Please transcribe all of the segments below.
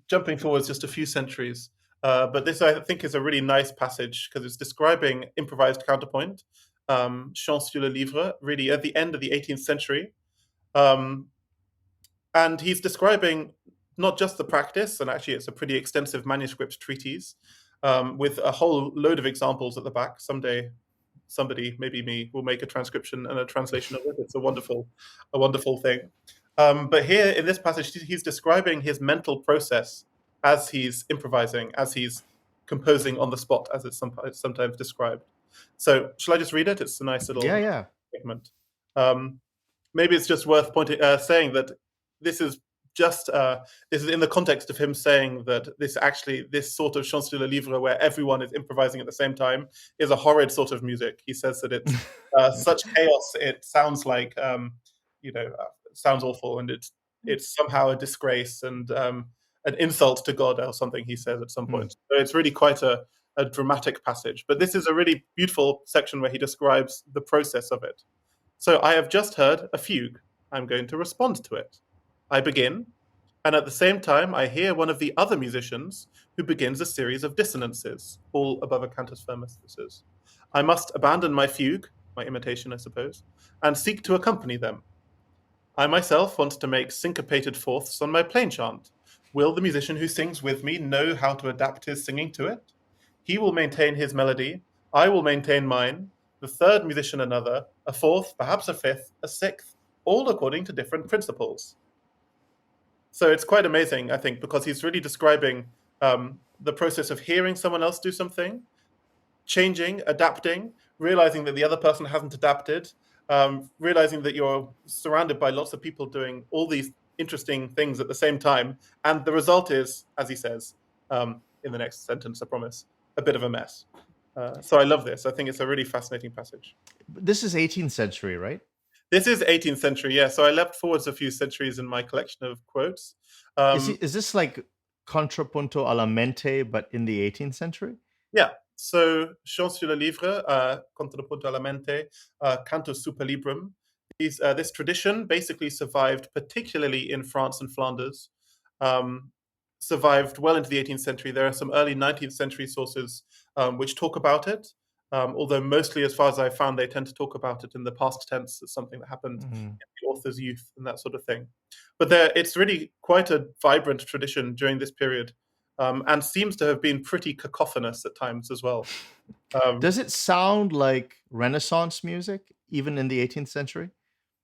jumping forwards just a few centuries. But this, I think, is a really nice passage because it's describing improvised counterpoint, chant sur le livre, really at the end of the 18th century. Um, and he's describing not just the practice, and actually it's a pretty extensive manuscript treatise with a whole load of examples at the back. Someday, somebody, maybe me, will make a transcription and a translation of it. It's a wonderful thing. But here in this passage, he's describing his mental process as he's improvising, as he's composing on the spot, as it's sometimes described. So, shall I just read it? It's a nice little Yeah. segment. Um, Maybe it's just worth saying that this is just this is in the context of him saying that this sort of chant sur le livre where everyone is improvising at the same time is a horrid sort of music. He says that it's such chaos. It sounds like sounds awful, and it's somehow a disgrace and an insult to God or something. He says at some point. So it's really quite a dramatic passage. But this is a really beautiful section where he describes the process of it. So I have just heard a fugue. I'm going to respond to it. I begin, and at the same time, I hear one of the other musicians who begins a series of dissonances, all above a cantus firmus, this is. I must abandon my fugue, my imitation, I suppose, and seek to accompany them. I myself want to make syncopated fourths on my plain chant. Will the musician who sings with me know how to adapt his singing to it? He will maintain his melody, I will maintain mine, the third musician another, a fourth, perhaps a fifth, a sixth, all according to different principles. So it's quite amazing, I think, because he's really describing the process of hearing someone else do something, changing, adapting, realizing that the other person hasn't adapted, realizing that you're surrounded by lots of people doing all these interesting things at the same time. And the result is, as he says in the next sentence, I promise, a bit of a mess. So I love this. I think it's a really fascinating passage. This is 18th century, right? This is 18th century, yeah. So I leapt forwards a few centuries in my collection of quotes. Is this like contrapunto alla mente, but in the 18th century? Yeah. So chant sur le livre, contrapunto alla mente, cantus super librum. This tradition basically survived, particularly in France and Flanders, survived well into the 18th century. There are some early 19th century sources which talk about it, although mostly, as far as I found, they tend to talk about it in the past tense as something that happened in the author's youth and that sort of thing. But it's really quite a vibrant tradition during this period, and seems to have been pretty cacophonous at times as well. Does it sound like Renaissance music, even in the 18th century?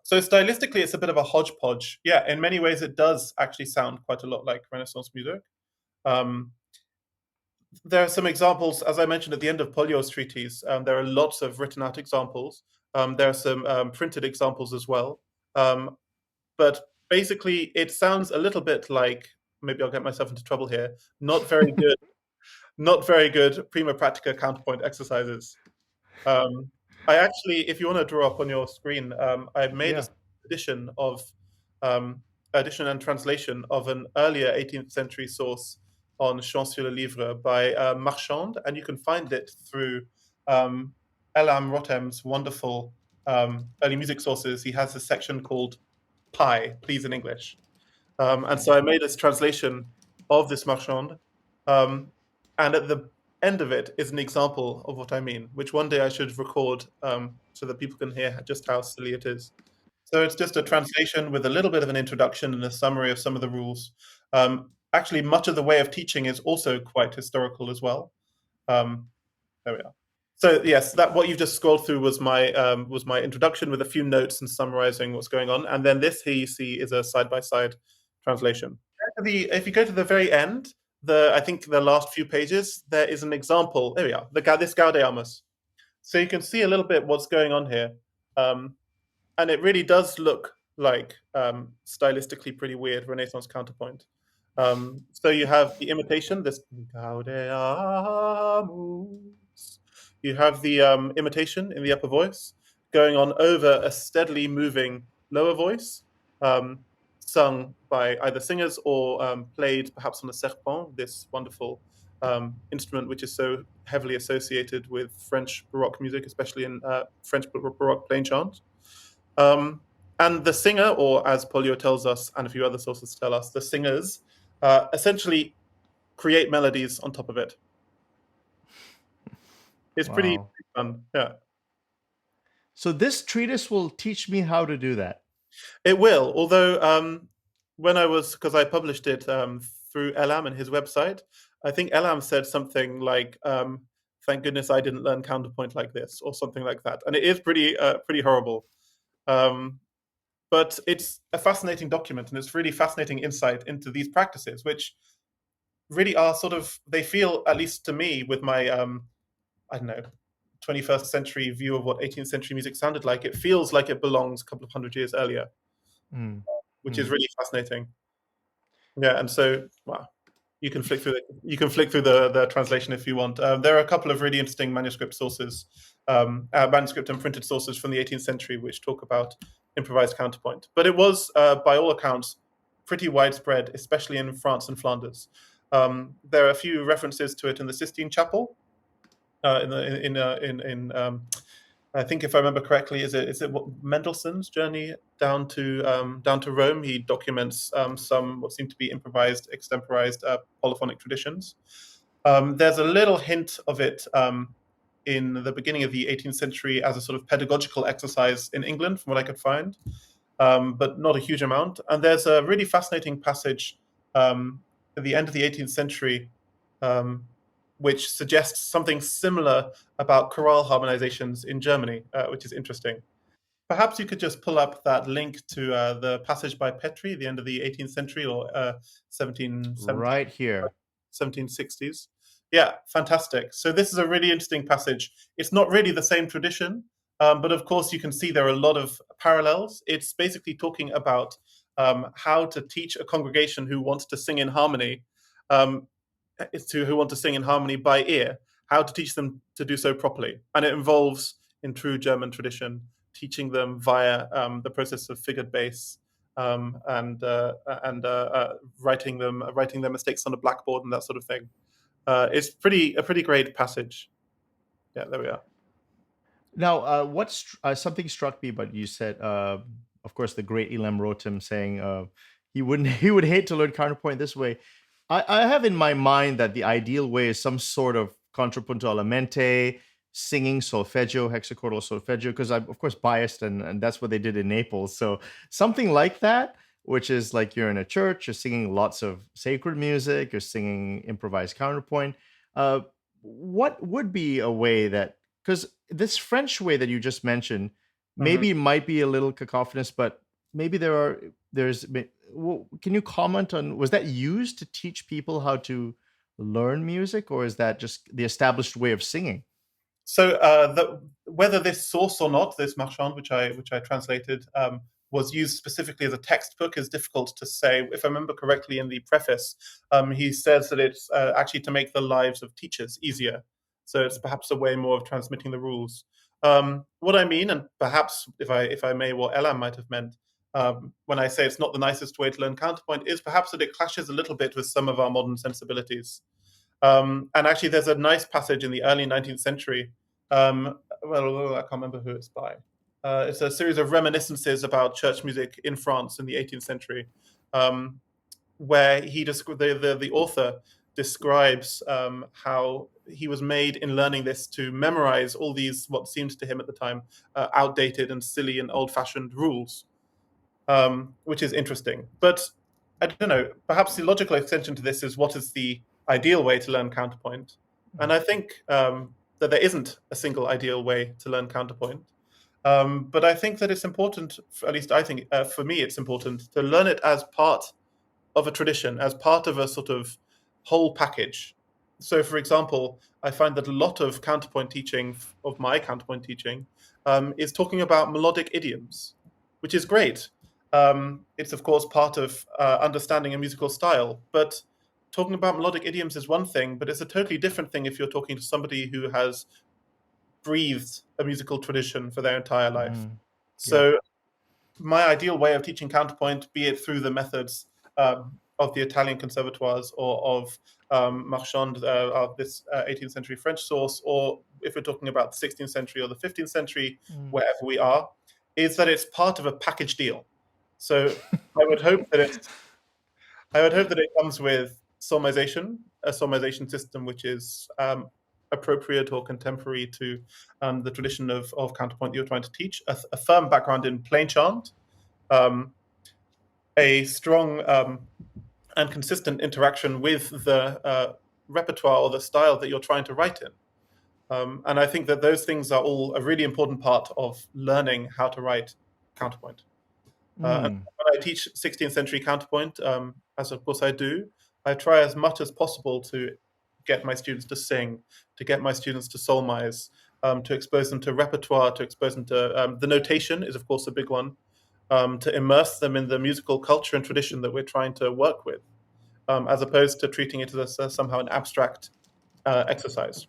So stylistically, it's a bit of a hodgepodge. Yeah, in many ways, it does actually sound quite a lot like Renaissance music. There are some examples, as I mentioned at the end of Pollio's treatise. There are lots of written out examples. There are some printed examples as well. But basically, it sounds a little bit like, maybe I'll get myself into trouble here, not very good prima pratica counterpoint exercises. I actually, if you want to draw up on your screen, I've made an edition and translation of an earlier 18th century source on chant sur le livre by Marchand, and you can find it through Elam Rotem's wonderful early music sources. He has a section called Pi, Please in English. And so I made this translation of this Marchand, and at the end of it is an example of what I mean, which one day I should record so that people can hear just how silly it is. So it's just a translation with a little bit of an introduction and a summary of some of the rules. Actually, much of the way of teaching is also quite historical as well. There we are. So yes, that what you've just scrolled through was my introduction with a few notes and summarizing what's going on, and then this here you see is a side-by-side translation. If you go to the very end, I think the last few pages, there is an example. There we are. This Gaudeamus. So you can see a little bit what's going on here, and it really does look like stylistically pretty weird Renaissance counterpoint. So you have the imitation, this Gaudeamus. You have the imitation in the upper voice going on over a steadily moving lower voice, sung by either singers or played perhaps on a serpent, this wonderful instrument which is so heavily associated with French Baroque music, especially in French Baroque plain chant. And the singer, or as Pollio tells us, and a few other sources tell us, the singers essentially create melodies on top of it. It's pretty Wow. fun. Yeah. So this treatise will teach me how to do that. It will, although when I was, because I published it through Elam and his website, I think Elam said something like, "Thank goodness I didn't learn counterpoint like this," or something like that, and it is pretty horrible. Um, but it's a fascinating document, and it's really fascinating insight into these practices, which really are sort of, they feel, at least to me, with my I don't know, 21st century view of what 18th century music sounded like, it feels like it belongs a couple of hundred years earlier, Mm. which is Mm. really fascinating. Yeah, and so, well, you can flick through the translation if you want. There are a couple of really interesting manuscript sources, manuscript and printed sources from the 18th century, which talk about improvised counterpoint. But it was, by all accounts, pretty widespread, especially in France and Flanders. There are a few references to it in the Sistine Chapel, I think, if I remember correctly, is it Mendelssohn's journey down to Rome? He documents some what seem to be improvised, extemporized polyphonic traditions. There's a little hint of it in the beginning of the 18th century as a sort of pedagogical exercise in England, from what I could find, but not a huge amount. And there's a really fascinating passage at the end of the 18th century, um, which suggests something similar about chorale harmonizations in Germany, which is interesting. Perhaps you could just pull up that link to the passage by Petri, the end of the 18th century, or 1770, Right here. 1760s. Yeah, fantastic. So this is a really interesting passage. It's not really the same tradition, but of course you can see there are a lot of parallels. It's basically talking about how to teach a congregation who wants to sing in harmony, um, who want to sing in harmony by ear, how to teach them to do so properly. And it involves, in true German tradition, teaching them via the process of figured bass, and writing their mistakes on a blackboard and that sort of thing. It's a pretty great passage. Yeah, there we are. Now, something struck me, but you said, of course, the great Elam wrote him saying he wouldn't he would hate to learn counterpoint this way. I have in my mind that the ideal way is some sort of contrapunto all'mente, singing solfeggio, hexachordal solfeggio, because I'm of course biased, and that's what they did in Naples. So something like that, which is like you're in a church, you're singing lots of sacred music, you're singing improvised counterpoint. Uh, what would be a way that, because this French way that you just mentioned, Mhm. maybe it might be a little cacophonous, but maybe can you comment on, was that used to teach people how to learn music, or is that just the established way of singing? So whether this source or not, this Marchand, which I translated, was used specifically as a textbook is difficult to say. If I remember correctly, in the preface, he says that it's actually to make the lives of teachers easier. So it's perhaps a way more of transmitting the rules. What I mean, and perhaps if I may, what Elam might have meant when I say it's not the nicest way to learn counterpoint, is perhaps that it clashes a little bit with some of our modern sensibilities. And actually, there's a nice passage in the early 19th century. Well, I can't remember who it's by. It's a series of reminiscences about church music in France in the 18th century, where the author describes how he was made in learning this to memorize all these, what seems to him at the time, outdated and silly and old-fashioned rules, which is interesting. But I don't know, perhaps the logical extension to this is, what is the ideal way to learn counterpoint? And I think that there isn't a single ideal way to learn counterpoint. But I think that it's important, at least I think, for me, it's important to learn it as part of a tradition, as part of a sort of whole package. So, for example, I find that a lot of counterpoint teaching, of my counterpoint teaching, is talking about melodic idioms, which is great. It's, of course, part of understanding a musical style, but talking about melodic idioms is one thing, but it's a totally different thing if you're talking to somebody who has breathed a musical tradition for their entire life. Mm, yeah. So my ideal way of teaching counterpoint, be it through the methods of the Italian conservatoires, or of Marchand, of this 18th century French source, or if we're talking about the 16th century or the 15th century, Mm. wherever we are, is that it's part of a package deal. So I would hope that I would hope that it comes with solmization, a solmization system which is appropriate or contemporary to the tradition of counterpoint that you're trying to teach, a firm background in plain chant, um, a strong and consistent interaction with the repertoire or the style that you're trying to write in. And I think that those things are all a really important part of learning how to write counterpoint. And Mm. when I teach 16th century counterpoint, as of course I do, I try as much as possible to get my students to sing, to get my students to solmize, to expose them to repertoire, to expose them to the notation is of course a big one, to immerse them in the musical culture and tradition that we're trying to work with, as opposed to treating it as somehow an abstract exercise.